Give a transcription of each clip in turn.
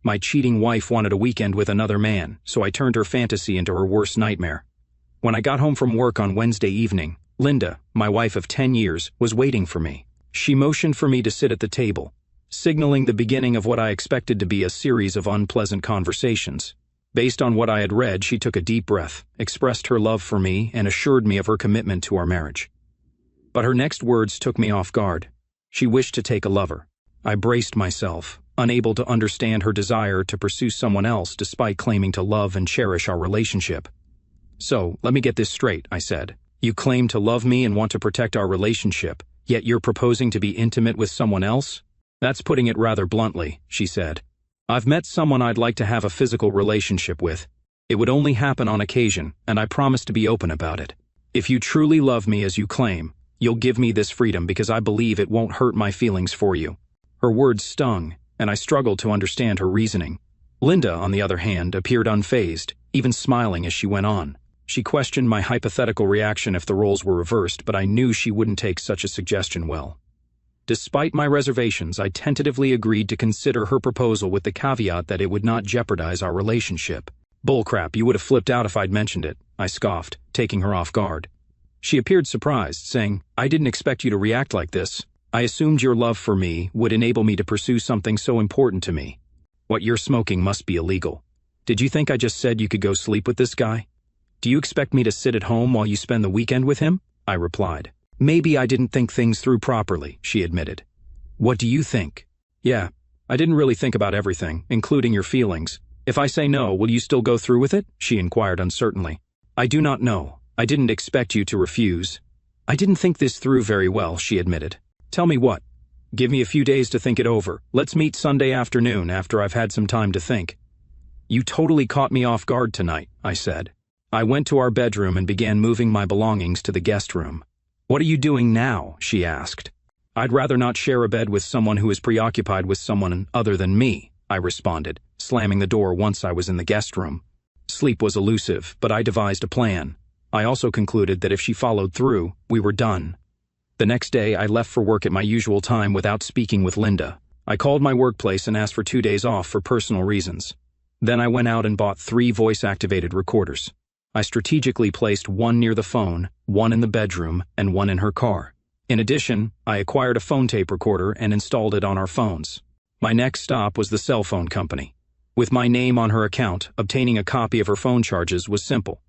My cheating wife wanted a weekend with another man, so I turned her fantasy into her worst nightmare. When I got home from work on Wednesday evening, Linda, my wife of 10 years, was waiting for me. She motioned for me to sit at the table, signaling the beginning of what I expected to be a series of unpleasant conversations. Based on what I had read, she took a deep breath, expressed her love for me, and assured me of her commitment to our marriage. But her next words took me off guard. She wished to take a lover. I braced myself, unable to understand her desire to pursue someone else despite claiming to love and cherish our relationship. "So, let me get this straight," I said. "You claim to love me and want to protect our relationship, yet you're proposing to be intimate with someone else?" "That's putting it rather bluntly," she said. "I've met someone I'd like to have a physical relationship with. It would only happen on occasion, and I promise to be open about it. If you truly love me as you claim, you'll give me this freedom because I believe it won't hurt my feelings for you." Her words stung, and I struggled to understand her reasoning. Linda, on the other hand, appeared unfazed, even smiling as she went on. She questioned my hypothetical reaction if the roles were reversed, but I knew she wouldn't take such a suggestion well. Despite my reservations, I tentatively agreed to consider her proposal with the caveat that it would not jeopardize our relationship. "Bullcrap, you would have flipped out if I'd mentioned it," I scoffed, taking her off guard. She appeared surprised, saying, "I didn't expect you to react like this. I assumed your love for me would enable me to pursue something so important to me. What you're smoking must be illegal. Did you think I just said you could go sleep with this guy? Do you expect me to sit at home while you spend the weekend with him?" I replied. "Maybe I didn't think things through properly," she admitted. "What do you think?" "Yeah, I didn't really think about everything, including your feelings. If I say no, will you still go through with it?" she inquired uncertainly. "I do not know. I didn't expect you to refuse." "I didn't think this through very well," she admitted. "Tell me what." "Give me a few days to think it over. Let's meet Sunday afternoon after I've had some time to think." "You totally caught me off guard tonight," I said. I went to our bedroom and began moving my belongings to the guest room. "What are you doing now?" she asked. "I'd rather not share a bed with someone who is preoccupied with someone other than me," I responded, slamming the door once I was in the guest room. Sleep was elusive, but I devised a plan. I also concluded that if she followed through, we were done. The next day, I left for work at my usual time without speaking with Linda. I called my workplace and asked for 2 days off for personal reasons. Then I went out and bought 3 voice-activated recorders. I strategically placed one near the phone, one in the bedroom, and one in her car. In addition, I acquired a phone tape recorder and installed it on our phones. My next stop was the cell phone company. With my name on her account, obtaining a copy of her phone charges was simple.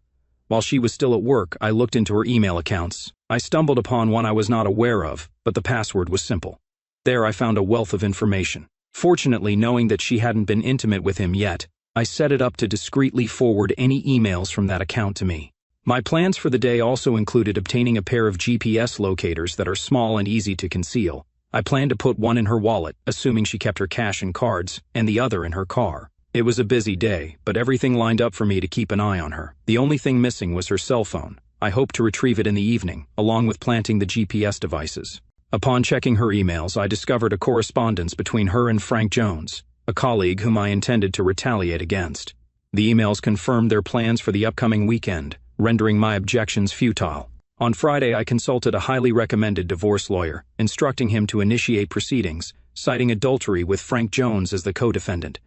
While she was still at work, I looked into her email accounts. I stumbled upon one I was not aware of, but the password was simple. There I found a wealth of information. Fortunately, knowing that she hadn't been intimate with him yet, I set it up to discreetly forward any emails from that account to me. My plans for the day also included obtaining a pair of GPS locators that are small and easy to conceal. I planned to put one in her wallet, assuming she kept her cash and cards, and the other in her car. It was a busy day, but everything lined up for me to keep an eye on her. The only thing missing was her cell phone. I hoped to retrieve it in the evening, along with planting the GPS devices. Upon checking her emails, I discovered a correspondence between her and Frank Jones, a colleague whom I intended to retaliate against. The emails confirmed their plans for the upcoming weekend, rendering my objections futile. On Friday, I consulted a highly recommended divorce lawyer, instructing him to initiate proceedings, citing adultery with Frank Jones as the co-defendant.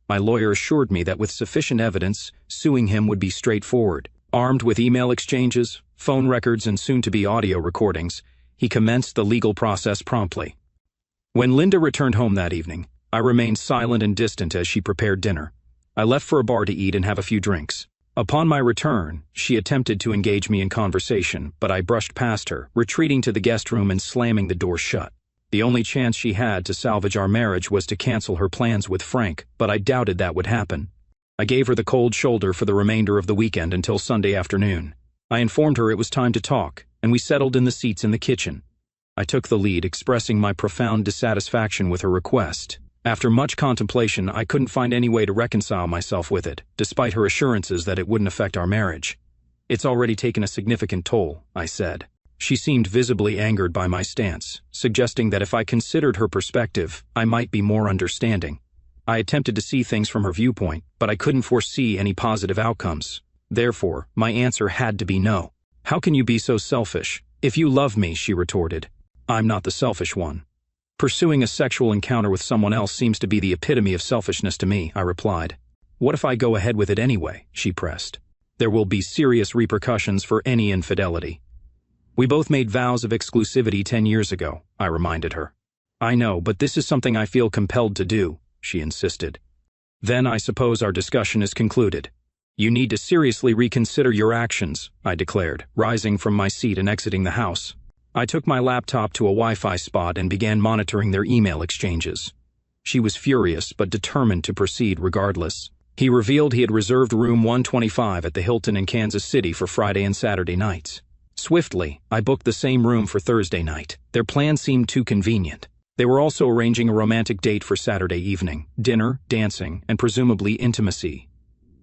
My lawyer assured me that with sufficient evidence, suing him would be straightforward. Armed with email exchanges, phone records, and soon-to-be audio recordings, he commenced the legal process promptly. When Linda returned home that evening, I remained silent and distant as she prepared dinner. I left for a bar to eat and have a few drinks. Upon my return, she attempted to engage me in conversation, but I brushed past her, retreating to the guest room and slamming the door shut. The only chance she had to salvage our marriage was to cancel her plans with Frank, but I doubted that would happen. I gave her the cold shoulder for the remainder of the weekend until Sunday afternoon. I informed her it was time to talk, and we settled in the seats in the kitchen. I took the lead, expressing my profound dissatisfaction with her request. After much contemplation, I couldn't find any way to reconcile myself with it, despite her assurances that it wouldn't affect our marriage. "It's already taken a significant toll," I said. She seemed visibly angered by my stance, suggesting that if I considered her perspective, I might be more understanding. I attempted to see things from her viewpoint, but I couldn't foresee any positive outcomes. Therefore, my answer had to be no. "How can you be so selfish? If you love me," she retorted, "I'm not the selfish one." Pursuing a sexual encounter with someone else seems to be the epitome of selfishness to me, I replied. What if I go ahead with it anyway? She pressed. There will be serious repercussions for any infidelity. We both made vows of exclusivity 10 years ago, I reminded her. I know, but this is something I feel compelled to do, she insisted. Then I suppose our discussion is concluded. You need to seriously reconsider your actions, I declared, rising from my seat and exiting the house. I took my laptop to a Wi-Fi spot and began monitoring their email exchanges. She was furious, but determined to proceed regardless. He revealed he had reserved room 125 at the Hilton in Kansas City for Friday and Saturday nights. Swiftly, I booked the same room for Thursday night. Their plan seemed too convenient. They were also arranging a romantic date for Saturday evening, dinner, dancing, and presumably intimacy.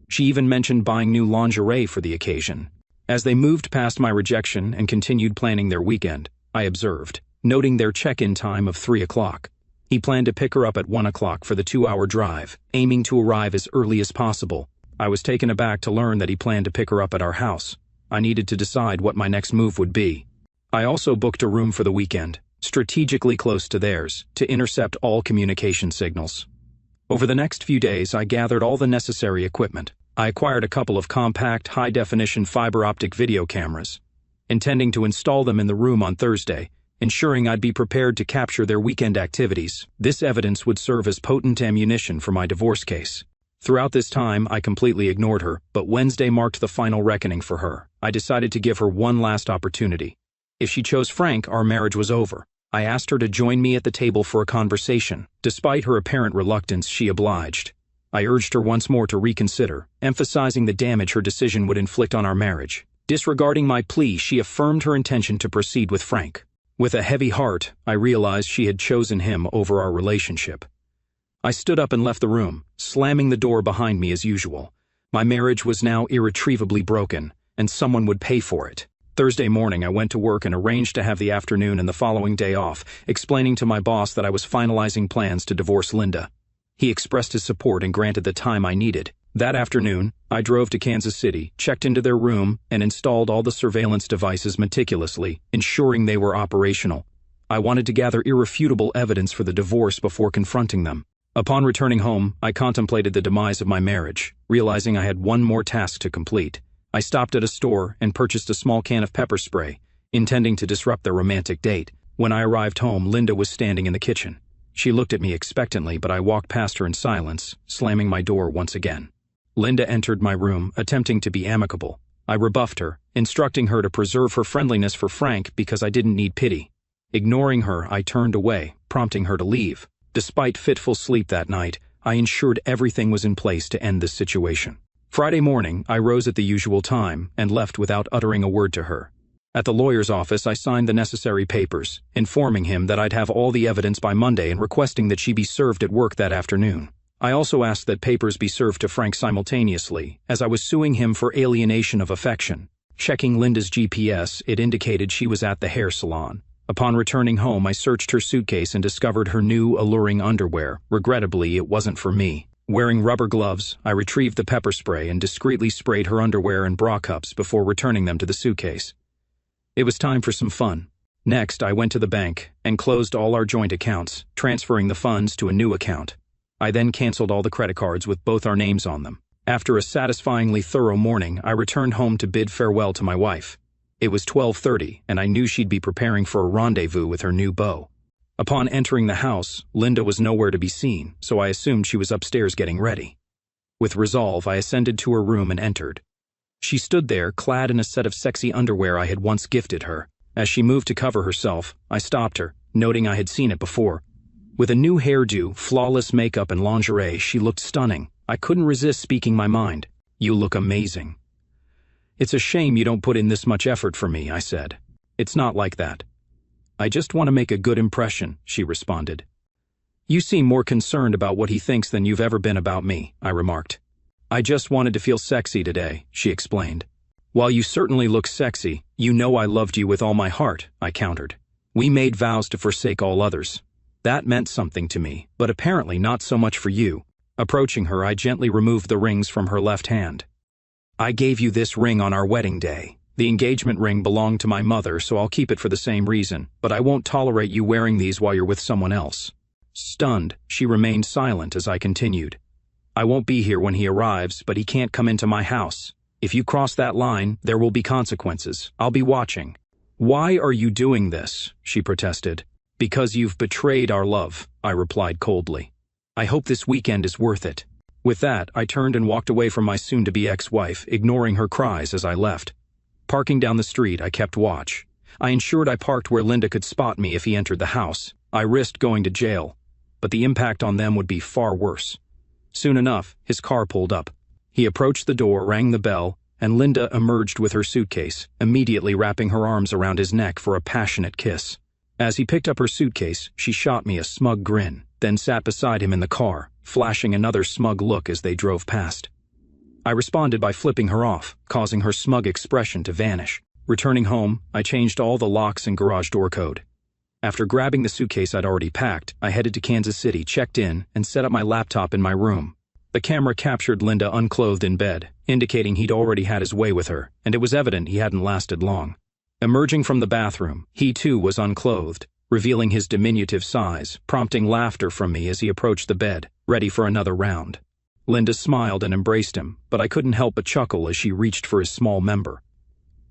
She even mentioned buying new lingerie for the occasion. As they moved past my rejection and continued planning their weekend, I observed, noting their check-in time of 3 o'clock. He planned to pick her up at 1 o'clock for the 2-hour drive, aiming to arrive as early as possible. I was taken aback to learn that he planned to pick her up at our house. I needed to decide what my next move would be. I also booked a room for the weekend, strategically close to theirs, to intercept all communication signals. Over the next few days, I gathered all the necessary equipment. I acquired a couple of compact, high-definition fiber-optic video cameras, intending to install them in the room on Thursday, ensuring I'd be prepared to capture their weekend activities. This evidence would serve as potent ammunition for my divorce case. Throughout this time, I completely ignored her, but Wednesday marked the final reckoning for her. I decided to give her one last opportunity. If she chose Frank, our marriage was over. I asked her to join me at the table for a conversation. Despite her apparent reluctance, she obliged. I urged her once more to reconsider, emphasizing the damage her decision would inflict on our marriage. Disregarding my plea, she affirmed her intention to proceed with Frank. With a heavy heart, I realized she had chosen him over our relationship. I stood up and left the room, slamming the door behind me as usual. My marriage was now irretrievably broken, and someone would pay for it. Thursday morning, I went to work and arranged to have the afternoon and the following day off, explaining to my boss that I was finalizing plans to divorce Linda. He expressed his support and granted the time I needed. That afternoon, I drove to Kansas City, checked into their room, and installed all the surveillance devices meticulously, ensuring they were operational. I wanted to gather irrefutable evidence for the divorce before confronting them. Upon returning home, I contemplated the demise of my marriage, realizing I had one more task to complete. I stopped at a store and purchased a small can of pepper spray, intending to disrupt their romantic date. When I arrived home, Linda was standing in the kitchen. She looked at me expectantly, but I walked past her in silence, slamming my door once again. Linda entered my room, attempting to be amicable. I rebuffed her, instructing her to preserve her friendliness for Frank because I didn't need pity. Ignoring her, I turned away, prompting her to leave. Despite fitful sleep that night, I ensured everything was in place to end this situation. Friday morning, I rose at the usual time and left without uttering a word to her. At the lawyer's office, I signed the necessary papers, informing him that I'd have all the evidence by Monday and requesting that she be served at work that afternoon. I also asked that papers be served to Frank simultaneously, as I was suing him for alienation of affection. Checking Linda's GPS, it indicated she was at the hair salon. Upon returning home, I searched her suitcase and discovered her new, alluring underwear. Regrettably, it wasn't for me. Wearing rubber gloves, I retrieved the pepper spray and discreetly sprayed her underwear and bra cups before returning them to the suitcase. It was time for some fun. Next, I went to the bank and closed all our joint accounts, transferring the funds to a new account. I then canceled all the credit cards with both our names on them. After a satisfyingly thorough morning, I returned home to bid farewell to my wife. It was 12:30, and I knew she'd be preparing for a rendezvous with her new beau. Upon entering the house, Linda was nowhere to be seen, so I assumed she was upstairs getting ready. With resolve, I ascended to her room and entered. She stood there, clad in a set of sexy underwear I had once gifted her. As she moved to cover herself, I stopped her, noting I had seen it before. With a new hairdo, flawless makeup, and lingerie, she looked stunning. I couldn't resist speaking my mind. "You look amazing." "It's a shame you don't put in this much effort for me," I said. "It's not like that. I just want to make a good impression," she responded. "You seem more concerned about what he thinks than you've ever been about me," I remarked. "I just wanted to feel sexy today," she explained. "While you certainly look sexy, you know I loved you with all my heart," I countered. "We made vows to forsake all others. That meant something to me, but apparently not so much for you." Approaching her, I gently removed the rings from her left hand. "I gave you this ring on our wedding day. The engagement ring belonged to my mother, so I'll keep it for the same reason, but I won't tolerate you wearing these while you're with someone else." Stunned, she remained silent as I continued. "I won't be here when he arrives, but he can't come into my house. If you cross that line, there will be consequences. I'll be watching." "Why are you doing this?" she protested. "Because you've betrayed our love," I replied coldly. "I hope this weekend is worth it." With that, I turned and walked away from my soon-to-be ex-wife, ignoring her cries as I left. Parking down the street, I kept watch. I ensured I parked where Linda could spot me if he entered the house. I risked going to jail, but the impact on them would be far worse. Soon enough, his car pulled up. He approached the door, rang the bell, and Linda emerged with her suitcase, immediately wrapping her arms around his neck for a passionate kiss. As he picked up her suitcase, she shot me a smug grin, then sat beside him in the car, flashing another smug look as they drove past. I responded by flipping her off, causing her smug expression to vanish. Returning home, I changed all the locks and garage door code. After grabbing the suitcase I'd already packed, I headed to Kansas City, checked in, and set up my laptop in my room. The camera captured Linda unclothed in bed, indicating he'd already had his way with her, and it was evident he hadn't lasted long. Emerging from the bathroom, he too was unclothed, revealing his diminutive size, prompting laughter from me as he approached the bed, ready for another round. Linda smiled and embraced him, but I couldn't help but chuckle as she reached for his small member.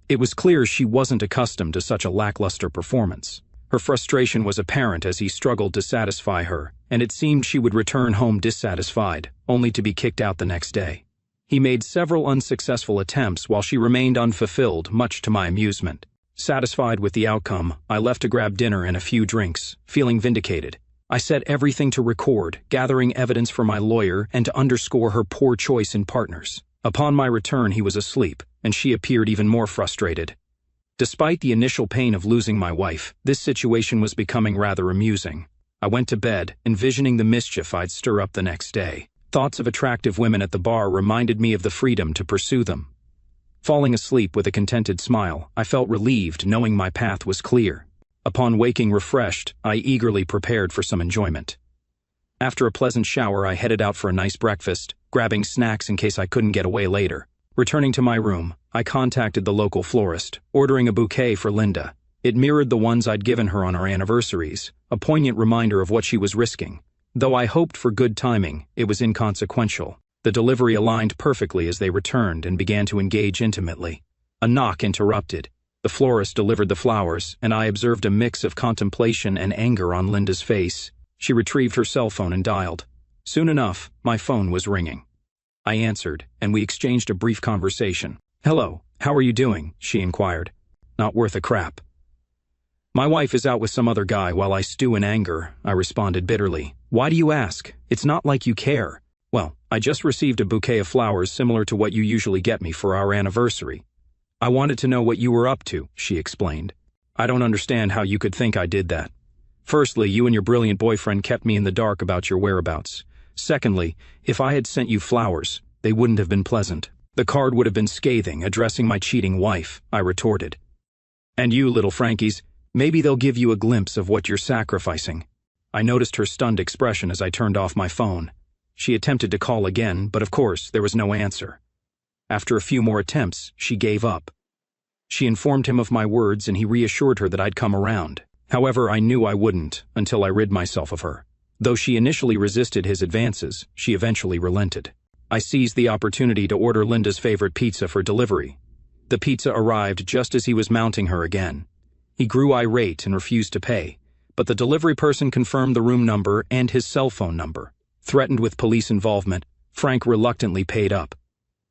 It was clear she wasn't accustomed to such a lackluster performance. Her frustration was apparent as he struggled to satisfy her, and it seemed she would return home dissatisfied, only to be kicked out the next day. He made several unsuccessful attempts while she remained unfulfilled, much to my amusement. Satisfied with the outcome, I left to grab dinner and a few drinks, feeling vindicated. I set everything to record, gathering evidence for my lawyer and to underscore her poor choice in partners. Upon my return, he was asleep, and she appeared even more frustrated. Despite the initial pain of losing my wife, this situation was becoming rather amusing. I went to bed, envisioning the mischief I'd stir up the next day. Thoughts of attractive women at the bar reminded me of the freedom to pursue them. Falling asleep with a contented smile, I felt relieved knowing my path was clear. Upon waking refreshed, I eagerly prepared for some enjoyment. After a pleasant shower, I headed out for a nice breakfast, grabbing snacks in case I couldn't get away later. Returning to my room, I contacted the local florist, ordering a bouquet for Linda. It mirrored the ones I'd given her on our anniversaries, a poignant reminder of what she was risking. Though I hoped for good timing, it was inconsequential. The delivery aligned perfectly as they returned and began to engage intimately. A knock interrupted. The florist delivered the flowers, and I observed a mix of contemplation and anger on Linda's face. She retrieved her cell phone and dialed. Soon enough, my phone was ringing. I answered, and we exchanged a brief conversation. "Hello, how are you doing?" she inquired. "Not worth a crap." "My wife is out with some other guy while I stew in anger," I responded bitterly. "Why do you ask? It's not like you care." "Well, I just received a bouquet of flowers similar to what you usually get me for our anniversary. I wanted to know what you were up to," she explained. "I don't understand how you could think I did that. Firstly, you and your brilliant boyfriend kept me in the dark about your whereabouts. Secondly, if I had sent you flowers, they wouldn't have been pleasant. The card would have been scathing, addressing my cheating wife," I retorted. "And you, little Frankies, maybe they'll give you a glimpse of what you're sacrificing." I noticed her stunned expression as I turned off my phone. She attempted to call again, but of course, there was no answer. After a few more attempts, she gave up. She informed him of my words and he reassured her that I'd come around. However, I knew I wouldn't until I rid myself of her. Though she initially resisted his advances, she eventually relented. I seized the opportunity to order Linda's favorite pizza for delivery. The pizza arrived just as he was mounting her again. He grew irate and refused to pay, but the delivery person confirmed the room number and his cell phone number. Threatened with police involvement, Frank reluctantly paid up.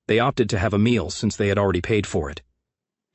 They opted to have a meal since they had already paid for it.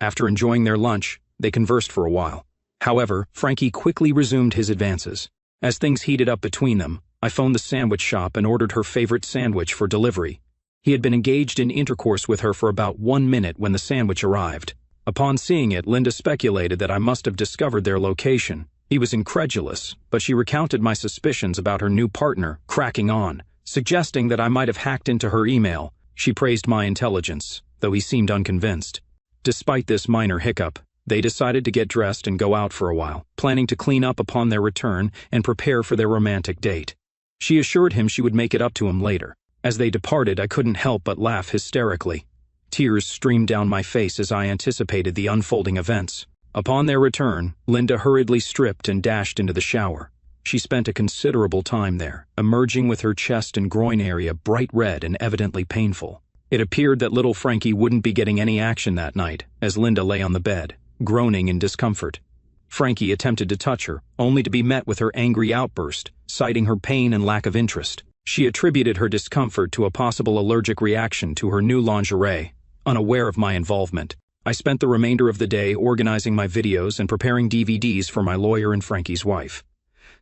After enjoying their lunch, they conversed for a while. However, Frankie quickly resumed his advances. As things heated up between them, I phoned the sandwich shop and ordered her favorite sandwich for delivery. He had been engaged in intercourse with her for about 1 minute when the sandwich arrived. Upon seeing it, Linda speculated that I must have discovered their location. He was incredulous, but she recounted my suspicions about her new partner cracking on, suggesting that I might have hacked into her email. She praised my intelligence, though he seemed unconvinced. Despite this minor hiccup, they decided to get dressed and go out for a while, planning to clean up upon their return and prepare for their romantic date. She assured him she would make it up to him later. As they departed, I couldn't help but laugh hysterically. Tears streamed down my face as I anticipated the unfolding events. Upon their return, Linda hurriedly stripped and dashed into the shower. She spent a considerable time there, emerging with her chest and groin area bright red and evidently painful. It appeared that little Frankie wouldn't be getting any action that night, as Linda lay on the bed, groaning in discomfort. Frankie attempted to touch her, only to be met with her angry outburst, citing her pain and lack of interest. She attributed her discomfort to a possible allergic reaction to her new lingerie, unaware of my involvement. I spent the remainder of the day organizing my videos and preparing DVDs for my lawyer and Frankie's wife.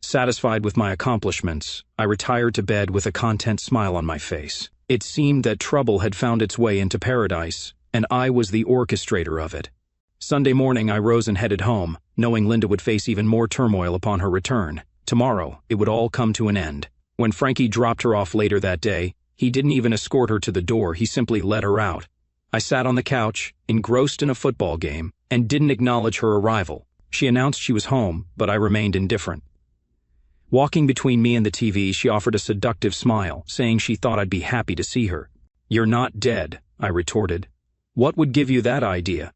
Satisfied with my accomplishments, I retired to bed with a content smile on my face. It seemed that trouble had found its way into paradise, and I was the orchestrator of it. Sunday morning I rose and headed home, knowing Linda would face even more turmoil upon her return. Tomorrow, it would all come to an end. When Frankie dropped her off later that day, he didn't even escort her to the door, he simply let her out. I sat on the couch, engrossed in a football game, and didn't acknowledge her arrival. She announced she was home, but I remained indifferent. Walking between me and the TV, she offered a seductive smile, saying she thought I'd be happy to see her. "You're not dead," I retorted. "What would give you that idea?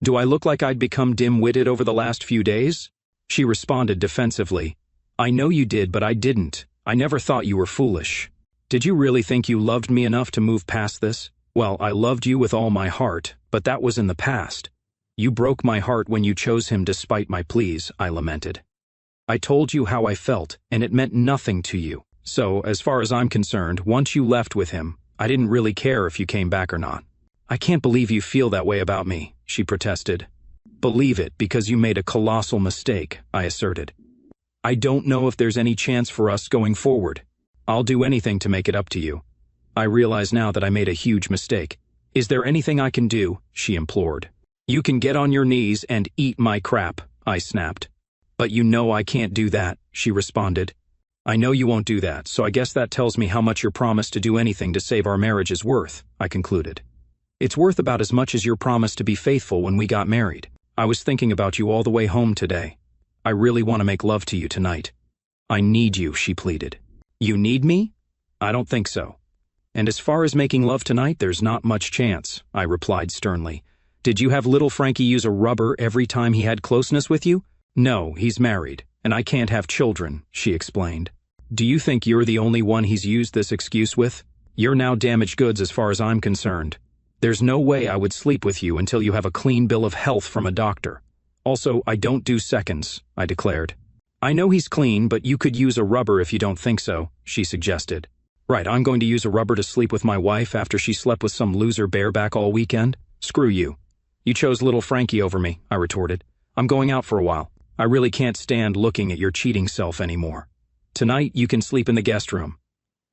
Do I look like I'd become dim-witted over the last few days?" She responded defensively. "I know you did, but I didn't. I never thought you were foolish. Did you really think you loved me enough to move past this? Well, I loved you with all my heart, but that was in the past. You broke my heart when you chose him despite my pleas," I lamented. "I told you how I felt, and it meant nothing to you. So, as far as I'm concerned, once you left with him, I didn't really care if you came back or not." "I can't believe you feel that way about me," she protested. "Believe it, because you made a colossal mistake," I asserted. "I don't know if there's any chance for us going forward. I'll do anything to make it up to you. I realize now that I made a huge mistake. Is there anything I can do?" she implored. "You can get on your knees and eat my crap," I snapped. "But you know I can't do that," she responded. "I know you won't do that, so I guess that tells me how much your promise to do anything to save our marriage is worth," I concluded. "It's worth about as much as your promise to be faithful when we got married. I was thinking about you all the way home today. I really want to make love to you tonight." "I need you," she pleaded. "You need me? I don't think so. And as far as making love tonight, there's not much chance," I replied sternly. "Did you have little Frankie use a rubber every time he had closeness with you?" "No, he's married, and I can't have children," she explained. "Do you think you're the only one he's used this excuse with? You're now damaged goods as far as I'm concerned. There's no way I would sleep with you until you have a clean bill of health from a doctor. Also, I don't do seconds," I declared. "I know he's clean, but you could use a rubber if you don't think so," she suggested. "Right, I'm going to use a rubber to sleep with my wife after she slept with some loser bareback all weekend? Screw you. You chose little Frankie over me," I retorted. "I'm going out for a while. I really can't stand looking at your cheating self anymore. Tonight, you can sleep in the guest room.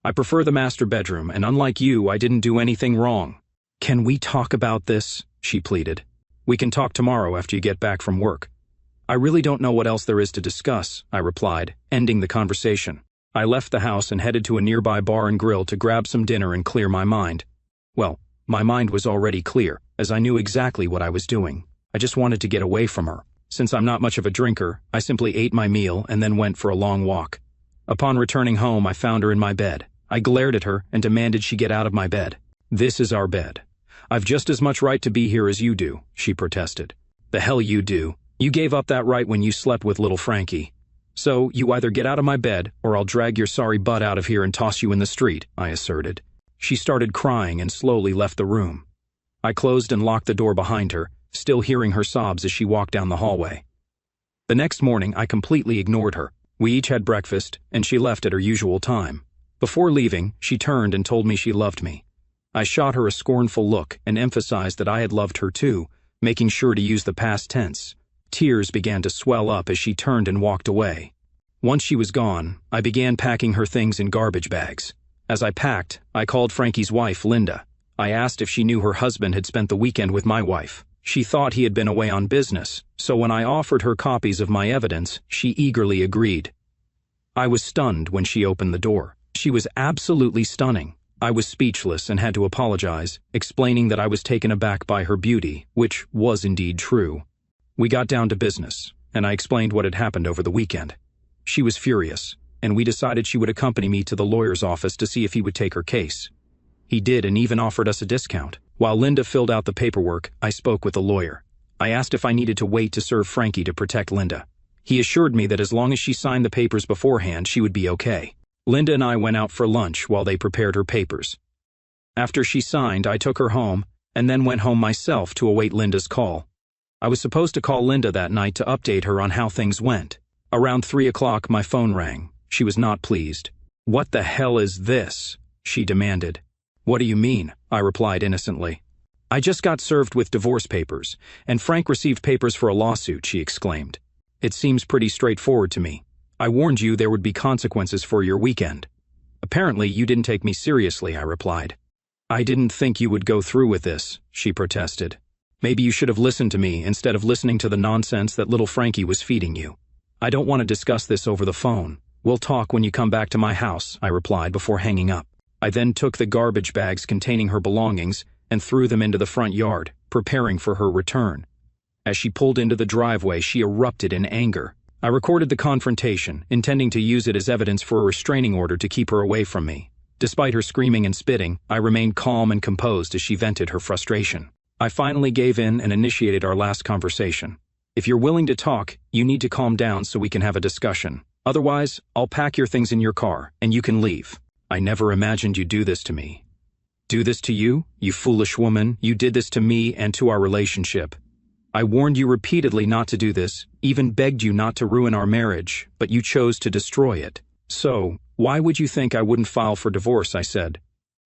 I prefer the master bedroom, and unlike you, I didn't do anything wrong." "Can we talk about this?" she pleaded. "We can talk tomorrow after you get back from work." "I really don't know what else there is to discuss," I replied, ending the conversation. I left the house and headed to a nearby bar and grill to grab some dinner and clear my mind. Well, my mind was already clear, as I knew exactly what I was doing. I just wanted to get away from her. Since I'm not much of a drinker, I simply ate my meal and then went for a long walk. Upon returning home, I found her in my bed. I glared at her and demanded she get out of my bed. "This is our bed. I've just as much right to be here as you do," she protested. "The hell you do. You gave up that right when you slept with little Frankie. So, you either get out of my bed, or I'll drag your sorry butt out of here and toss you in the street," I asserted. She started crying and slowly left the room. I closed and locked the door behind her, still hearing her sobs as she walked down the hallway. The next morning, I completely ignored her. We each had breakfast, and she left at her usual time. Before leaving, she turned and told me she loved me. I shot her a scornful look and emphasized that I had loved her too, making sure to use the past tense. Tears began to swell up as she turned and walked away. Once she was gone, I began packing her things in garbage bags. As I packed, I called Frankie's wife, Linda. I asked if she knew her husband had spent the weekend with my wife. She thought he had been away on business, so when I offered her copies of my evidence, she eagerly agreed. I was stunned when she opened the door. She was absolutely stunning. I was speechless and had to apologize, explaining that I was taken aback by her beauty, which was indeed true. We got down to business, and I explained what had happened over the weekend. She was furious, and we decided she would accompany me to the lawyer's office to see if he would take her case. He did and even offered us a discount. While Linda filled out the paperwork, I spoke with the lawyer. I asked if I needed to wait to serve Frankie to protect Linda. He assured me that as long as she signed the papers beforehand, she would be okay. Linda and I went out for lunch while they prepared her papers. After she signed, I took her home, and then went home myself to await Linda's call. I was supposed to call Linda that night to update her on how things went. Around 3 o'clock, my phone rang. She was not pleased. "What the hell is this?" she demanded. "What do you mean?" I replied innocently. "I just got served with divorce papers, and Frank received papers for a lawsuit," she exclaimed. "It seems pretty straightforward to me. I warned you there would be consequences for your weekend." "Apparently, you didn't take me seriously," I replied. "I didn't think you would go through with this," she protested. "Maybe you should have listened to me instead of listening to the nonsense that little Frankie was feeding you." "I don't want to discuss this over the phone. We'll talk when you come back to my house," I replied before hanging up. I then took the garbage bags containing her belongings and threw them into the front yard, preparing for her return. As she pulled into the driveway, she erupted in anger. I recorded the confrontation, intending to use it as evidence for a restraining order to keep her away from me. Despite her screaming and spitting, I remained calm and composed as she vented her frustration. I finally gave in and initiated our last conversation. "If you're willing to talk, you need to calm down so we can have a discussion. Otherwise, I'll pack your things in your car, and you can leave." "I never imagined you'd do this to me." "Do this to you? You foolish woman, you did this to me and to our relationship. I warned you repeatedly not to do this, even begged you not to ruin our marriage, but you chose to destroy it. So, why would you think I wouldn't file for divorce?" I said.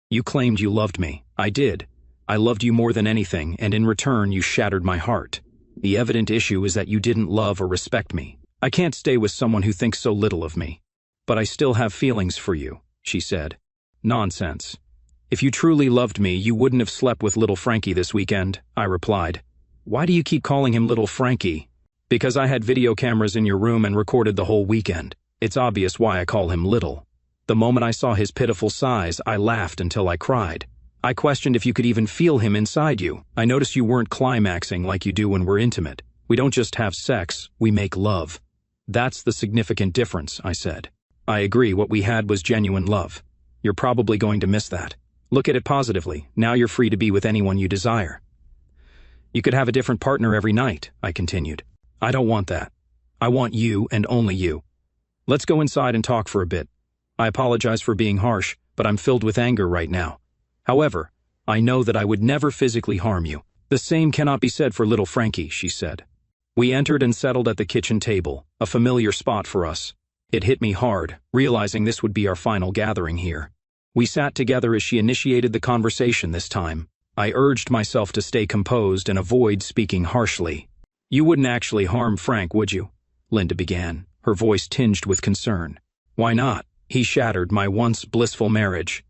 "You claimed you loved me. I did. I loved you more than anything, and in return you shattered my heart. The evident issue is that you didn't love or respect me. I can't stay with someone who thinks so little of me. But I still have feelings for you," she said. "Nonsense. If you truly loved me, you wouldn't have slept with little Frankie this weekend," I replied. "Why do you keep calling him little Frankie?" "Because I had video cameras in your room and recorded the whole weekend. It's obvious why I call him little. The moment I saw his pitiful size, I laughed until I cried. I questioned if you could even feel him inside you. I noticed you weren't climaxing like you do when we're intimate. We don't just have sex, we make love." "That's the significant difference," I said. "I agree, what we had was genuine love. You're probably going to miss that. Look at it positively. Now you're free to be with anyone you desire. You could have a different partner every night," I continued. "I don't want that. I want you and only you. Let's go inside and talk for a bit. I apologize for being harsh, but I'm filled with anger right now. However, I know that I would never physically harm you." "The same cannot be said for little Frankie," she said. We entered and settled at the kitchen table, a familiar spot for us. It hit me hard, realizing this would be our final gathering here. We sat together as she initiated the conversation this time. I urged myself to stay composed and avoid speaking harshly. "You wouldn't actually harm Frank, would you?" Linda began, her voice tinged with concern. "Why not? He shattered my once blissful marriage.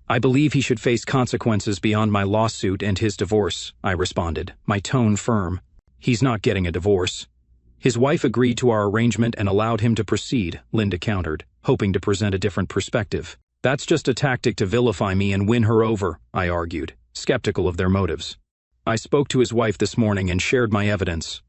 I believe he should face consequences beyond my lawsuit and his divorce," I responded, my tone firm. "He's not getting a divorce." "His wife agreed to our arrangement and allowed him to proceed," Linda countered, hoping to present a different perspective. "That's just a tactic to vilify me and win her over," I argued, skeptical of their motives. "I spoke to his wife this morning and shared my evidence.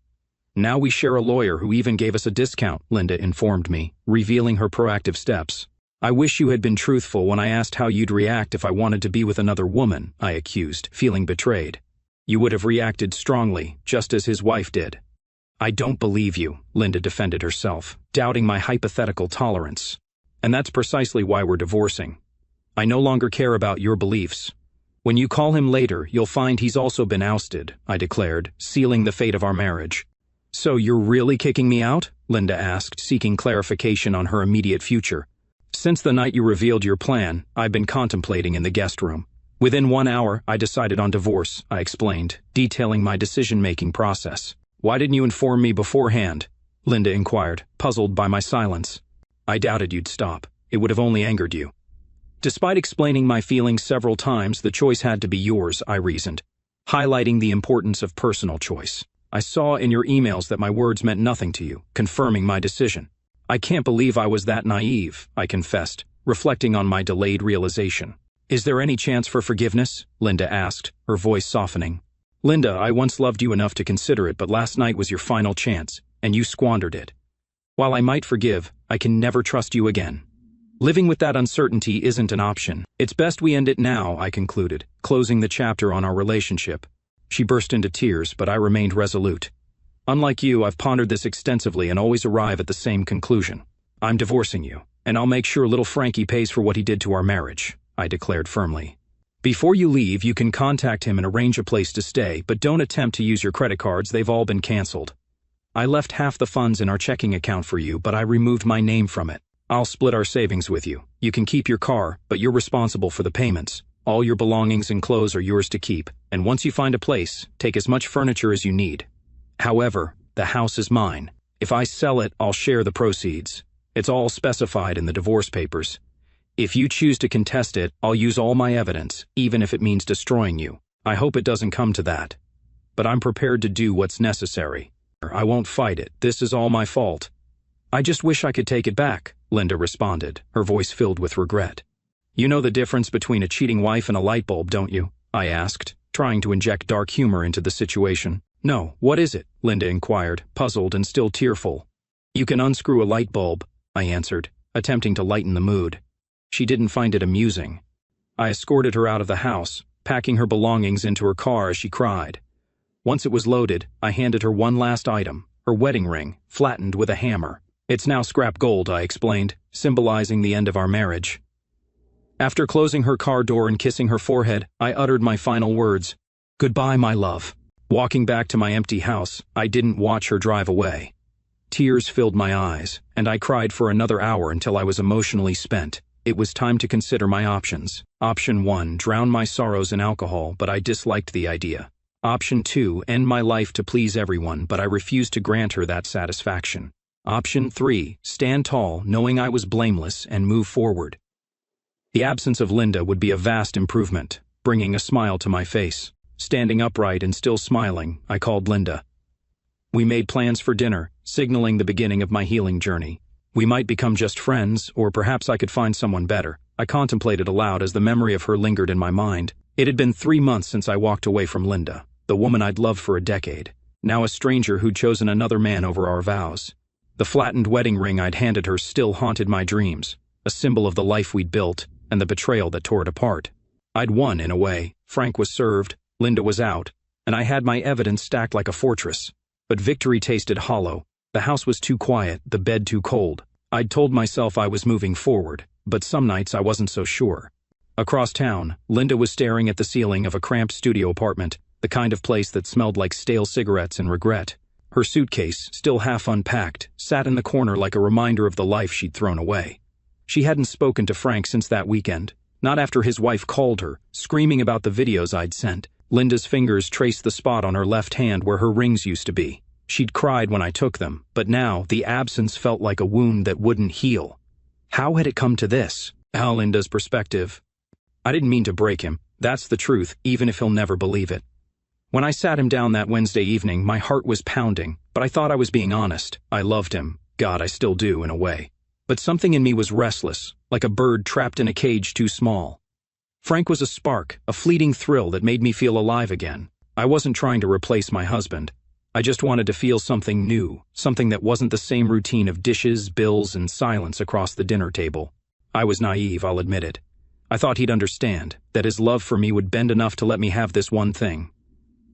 Now we share a lawyer who even gave us a discount," Linda informed me, revealing her proactive steps. "I wish you had been truthful when I asked how you'd react if I wanted to be with another woman," I accused, feeling betrayed. "You would have reacted strongly, just as his wife did." "I don't believe you," Linda defended herself, doubting my hypothetical tolerance. "And that's precisely why we're divorcing. I no longer care about your beliefs. When you call him later, you'll find he's also been ousted," I declared, sealing the fate of our marriage. "So you're really kicking me out?" Linda asked, seeking clarification on her immediate future. "Since the night you revealed your plan, I've been contemplating in the guest room. Within 1 hour, I decided on divorce," I explained, detailing my decision-making process. "Why didn't you inform me beforehand?" Linda inquired, puzzled by my silence. "I doubted you'd stop. It would have only angered you." Despite explaining my feelings several times, the choice had to be yours, I reasoned, highlighting the importance of personal choice. "I saw in your emails that my words meant nothing to you, confirming my decision." "I can't believe I was that naive," I confessed, reflecting on my delayed realization. "Is there any chance for forgiveness?" Linda asked, her voice softening. "Linda, I once loved you enough to consider it, but last night was your final chance, and you squandered it. While I might forgive, I can never trust you again." Living with that uncertainty isn't an option. It's best we end it now, I concluded, closing the chapter on our relationship. She burst into tears, but I remained resolute. Unlike you, I've pondered this extensively and always arrive at the same conclusion. I'm divorcing you, and I'll make sure little Frankie pays for what he did to our marriage, I declared firmly. Before you leave, you can contact him and arrange a place to stay, but don't attempt to use your credit cards, they've all been canceled. I left half the funds in our checking account for you, but I removed my name from it. I'll split our savings with you. You can keep your car, but you're responsible for the payments. All your belongings and clothes are yours to keep, and once you find a place, take as much furniture as you need. However, the house is mine. If I sell it, I'll share the proceeds. It's all specified in the divorce papers. If you choose to contest it, I'll use all my evidence, even if it means destroying you. I hope it doesn't come to that. But I'm prepared to do what's necessary. I won't fight it. This is all my fault. I just wish I could take it back, Linda responded, her voice filled with regret. You know the difference between a cheating wife and a light bulb, don't you? I asked, trying to inject dark humor into the situation. No, what is it? Linda inquired, puzzled and still tearful. You can unscrew a light bulb, I answered, attempting to lighten the mood. She didn't find it amusing. I escorted her out of the house, packing her belongings into her car as she cried. Once it was loaded, I handed her one last item, her wedding ring, flattened with a hammer. It's now scrap gold, I explained, symbolizing the end of our marriage. After closing her car door and kissing her forehead, I uttered my final words. Goodbye, my love. Walking back to my empty house, I didn't watch her drive away. Tears filled my eyes, and I cried for another hour until I was emotionally spent. It was time to consider my options. Option 1, drown my sorrows in alcohol, but I disliked the idea. Option 2, end my life to please everyone, but I refused to grant her that satisfaction. Option 3, stand tall, knowing I was blameless, and move forward. The absence of Linda would be a vast improvement, bringing a smile to my face. Standing upright and still smiling, I called Linda. We made plans for dinner, signaling the beginning of my healing journey. We might become just friends, or perhaps I could find someone better. I contemplated aloud as the memory of her lingered in my mind. It had been 3 months since I walked away from Linda, the woman I'd loved for a decade, now a stranger who'd chosen another man over our vows. The flattened wedding ring I'd handed her still haunted my dreams, a symbol of the life we'd built and the betrayal that tore it apart. I'd won, in a way. Frank was served, Linda was out, and I had my evidence stacked like a fortress. But victory tasted hollow. The house was too quiet, the bed too cold. I'd told myself I was moving forward, but some nights I wasn't so sure. Across town, Linda was staring at the ceiling of a cramped studio apartment, the kind of place that smelled like stale cigarettes and regret. Her suitcase, still half unpacked, sat in the corner like a reminder of the life she'd thrown away. She hadn't spoken to Frank since that weekend, not after his wife called her, screaming about the videos I'd sent. Linda's fingers traced the spot on her left hand where her rings used to be. She'd cried when I took them, but now the absence felt like a wound that wouldn't heal. How had it come to this? Linda's perspective. I didn't mean to break him. That's the truth, even if he'll never believe it. When I sat him down that Wednesday evening, my heart was pounding, but I thought I was being honest. I loved him. God, I still do, in a way. But something in me was restless, like a bird trapped in a cage too small. Frank was a spark, a fleeting thrill that made me feel alive again. I wasn't trying to replace my husband. I just wanted to feel something new, something that wasn't the same routine of dishes, bills, and silence across the dinner table. I was naive, I'll admit it. I thought he'd understand, that his love for me would bend enough to let me have this one thing.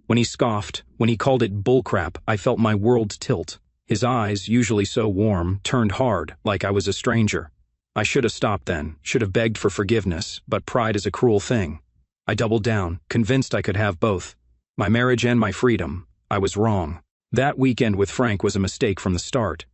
When he scoffed, when he called it bullcrap, I felt my world tilt. His eyes, usually so warm, turned hard, like I was a stranger. I should have stopped then, should have begged for forgiveness, but pride is a cruel thing. I doubled down, convinced I could have both. My marriage and my freedom. I was wrong. That weekend with Frank was a mistake from the start.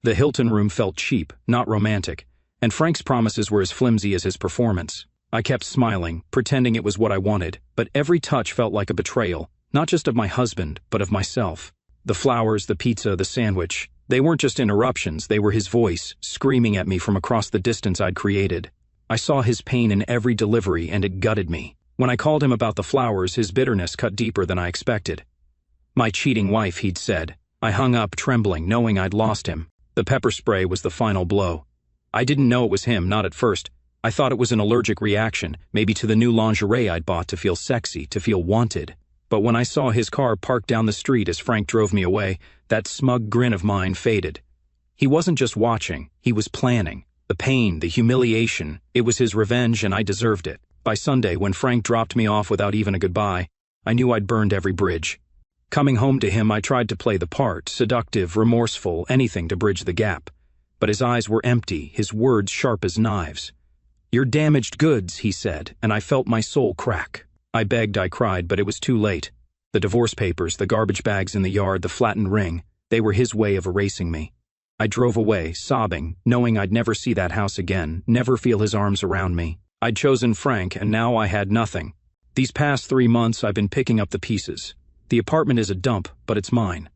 The Hilton room felt cheap, not romantic, and Frank's promises were as flimsy as his performance. I kept smiling, pretending it was what I wanted, but every touch felt like a betrayal, not just of my husband, but of myself. The flowers, the pizza, the sandwich, they weren't just interruptions, they were his voice, screaming at me from across the distance I'd created. I saw his pain in every delivery, and it gutted me. When I called him about the flowers, his bitterness cut deeper than I expected. My cheating wife, he'd said. I hung up, trembling, knowing I'd lost him. The pepper spray was the final blow. I didn't know it was him, not at first. I thought it was an allergic reaction, maybe to the new lingerie I'd bought to feel sexy, to feel wanted. But when I saw his car parked down the street as Frank drove me away, that smug grin of mine faded. He wasn't just watching, he was planning. The pain, the humiliation, it was his revenge and I deserved it. By Sunday, when Frank dropped me off without even a goodbye, I knew I'd burned every bridge. Coming home to him, I tried to play the part, seductive, remorseful, anything to bridge the gap. But his eyes were empty, his words sharp as knives. "You're damaged goods," he said, and I felt my soul crack. I begged, I cried, but it was too late. The divorce papers, the garbage bags in the yard, the flattened ring, they were his way of erasing me. I drove away, sobbing, knowing I'd never see that house again, never feel his arms around me. I'd chosen Frank, and now I had nothing. These past 3 months, I've been picking up the pieces. The apartment is a dump, but it's mine.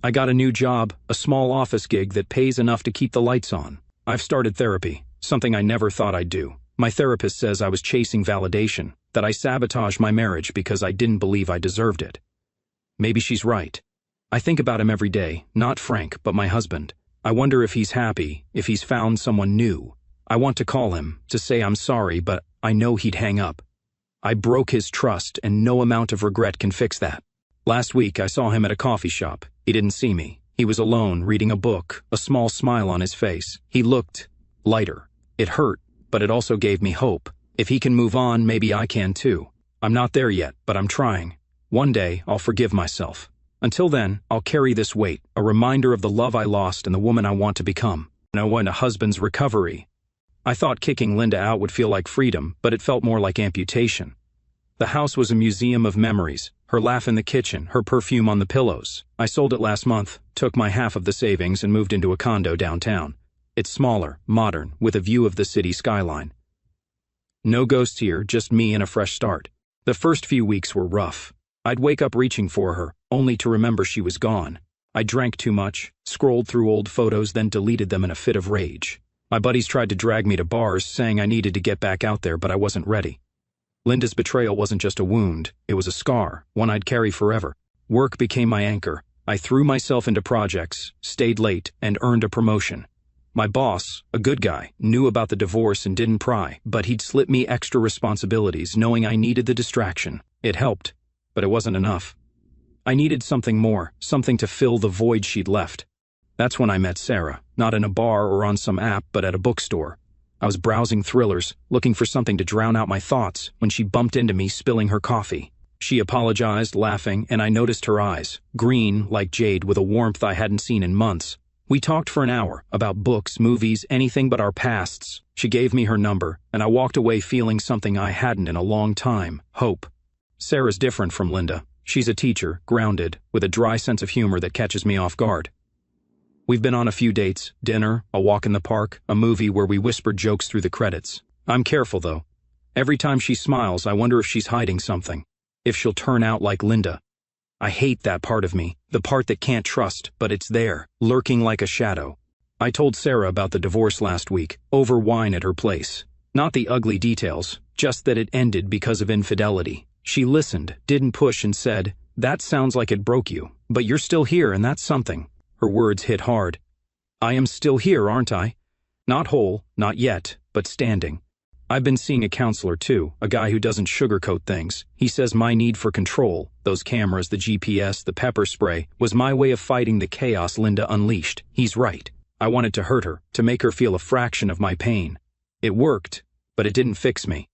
I got a new job, a small office gig that pays enough to keep the lights on. I've started therapy, something I never thought I'd do. My therapist says I was chasing validation, that I sabotaged my marriage because I didn't believe I deserved it. Maybe she's right. I think about him every day, not Frank, but my husband. I wonder if he's happy, if he's found someone new. I want to call him, to say I'm sorry, but I know he'd hang up. I broke his trust, and no amount of regret can fix that. Last week, I saw him at a coffee shop. He didn't see me. He was alone, reading a book, a small smile on his face. He looked lighter. It hurt, but it also gave me hope. If he can move on, maybe I can too. I'm not there yet, but I'm trying. One day, I'll forgive myself. Until then, I'll carry this weight, a reminder of the love I lost and the woman I want to become. And a husband's recovery. I thought kicking Linda out would feel like freedom, but it felt more like amputation. The house was a museum of memories, her laugh in the kitchen, her perfume on the pillows. I sold it last month, took my half of the savings and moved into a condo downtown. It's smaller, modern, with a view of the city skyline. No ghosts here, just me and a fresh start. The first few weeks were rough. I'd wake up reaching for her, only to remember she was gone. I drank too much, scrolled through old photos, then deleted them in a fit of rage. My buddies tried to drag me to bars, saying I needed to get back out there, but I wasn't ready. Linda's betrayal wasn't just a wound, it was a scar, one I'd carry forever. Work became my anchor. I threw myself into projects, stayed late, and earned a promotion. My boss, a good guy, knew about the divorce and didn't pry, but he'd slip me extra responsibilities, knowing I needed the distraction. It helped, but it wasn't enough. I needed something more, something to fill the void she'd left. That's when I met Sarah, not in a bar or on some app, but at a bookstore. I was browsing thrillers, looking for something to drown out my thoughts, when she bumped into me, spilling her coffee. She apologized, laughing, and I noticed her eyes, green like jade with a warmth I hadn't seen in months. We talked for an hour, about books, movies, anything but our pasts. She gave me her number, and I walked away feeling something I hadn't in a long time: hope. Sarah's different from Linda. She's a teacher, grounded, with a dry sense of humor that catches me off guard. We've been on a few dates, dinner, a walk in the park, a movie where we whispered jokes through the credits. I'm careful, though. Every time she smiles, I wonder if she's hiding something. If she'll turn out like Linda. I hate that part of me, the part that can't trust, but it's there, lurking like a shadow. I told Sarah about the divorce last week, over wine at her place. Not the ugly details, just that it ended because of infidelity. She listened, didn't push, and said, "That sounds like it broke you, but you're still here, and that's something." Her words hit hard. I am still here, aren't I? Not whole, not yet, but standing. I've been seeing a counselor too, a guy who doesn't sugarcoat things. He says my need for control, those cameras, the GPS, the pepper spray, was my way of fighting the chaos Linda unleashed. He's right. I wanted to hurt her, to make her feel a fraction of my pain. It worked, but it didn't fix me.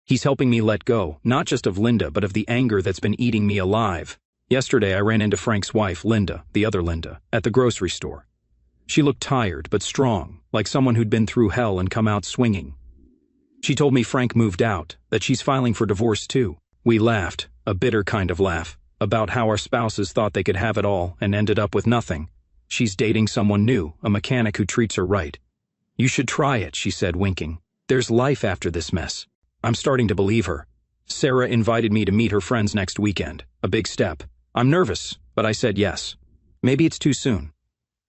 He's helping me let go, not just of Linda, but of the anger that's been eating me alive. Yesterday I ran into Frank's wife, Linda, the other Linda, at the grocery store. She looked tired but strong, like someone who'd been through hell and come out swinging. She told me Frank moved out, that she's filing for divorce too. We laughed, a bitter kind of laugh, about how our spouses thought they could have it all and ended up with nothing. She's dating someone new, a mechanic who treats her right. "You should try it," she said, winking. "There's life after this mess." I'm starting to believe her. Sarah invited me to meet her friends next weekend, a big step. I'm nervous, but I said yes. Maybe it's too soon.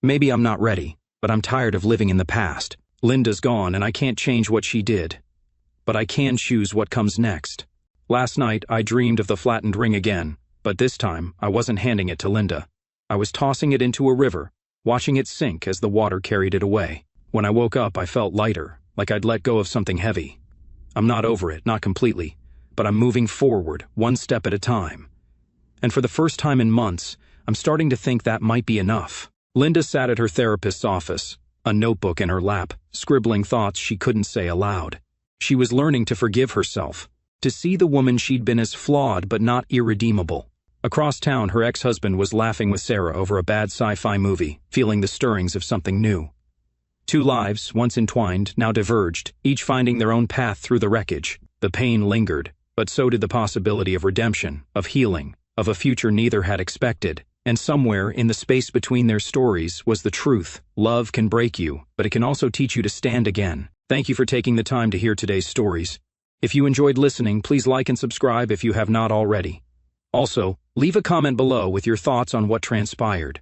Maybe I'm not ready, but I'm tired of living in the past. Linda's gone and I can't change what she did. But I can choose what comes next. Last night, I dreamed of the flattened ring again, but this time, I wasn't handing it to Linda. I was tossing it into a river, watching it sink as the water carried it away. When I woke up, I felt lighter, like I'd let go of something heavy. I'm not over it, not completely, but I'm moving forward, one step at a time. And for the first time in months, I'm starting to think that might be enough. Linda sat at her therapist's office, a notebook in her lap, scribbling thoughts she couldn't say aloud. She was learning to forgive herself, to see the woman she'd been as flawed but not irredeemable. Across town, her ex-husband was laughing with Sarah over a bad sci-fi movie, feeling the stirrings of something new. Two lives, once entwined, now diverged, each finding their own path through the wreckage. The pain lingered, but so did the possibility of redemption, of healing, of a future neither had expected. And somewhere in the space between their stories was the truth. Love can break you, but it can also teach you to stand again. Thank you for taking the time to hear today's stories. If you enjoyed listening, please like and subscribe if you have not already. Also, leave a comment below with your thoughts on what transpired.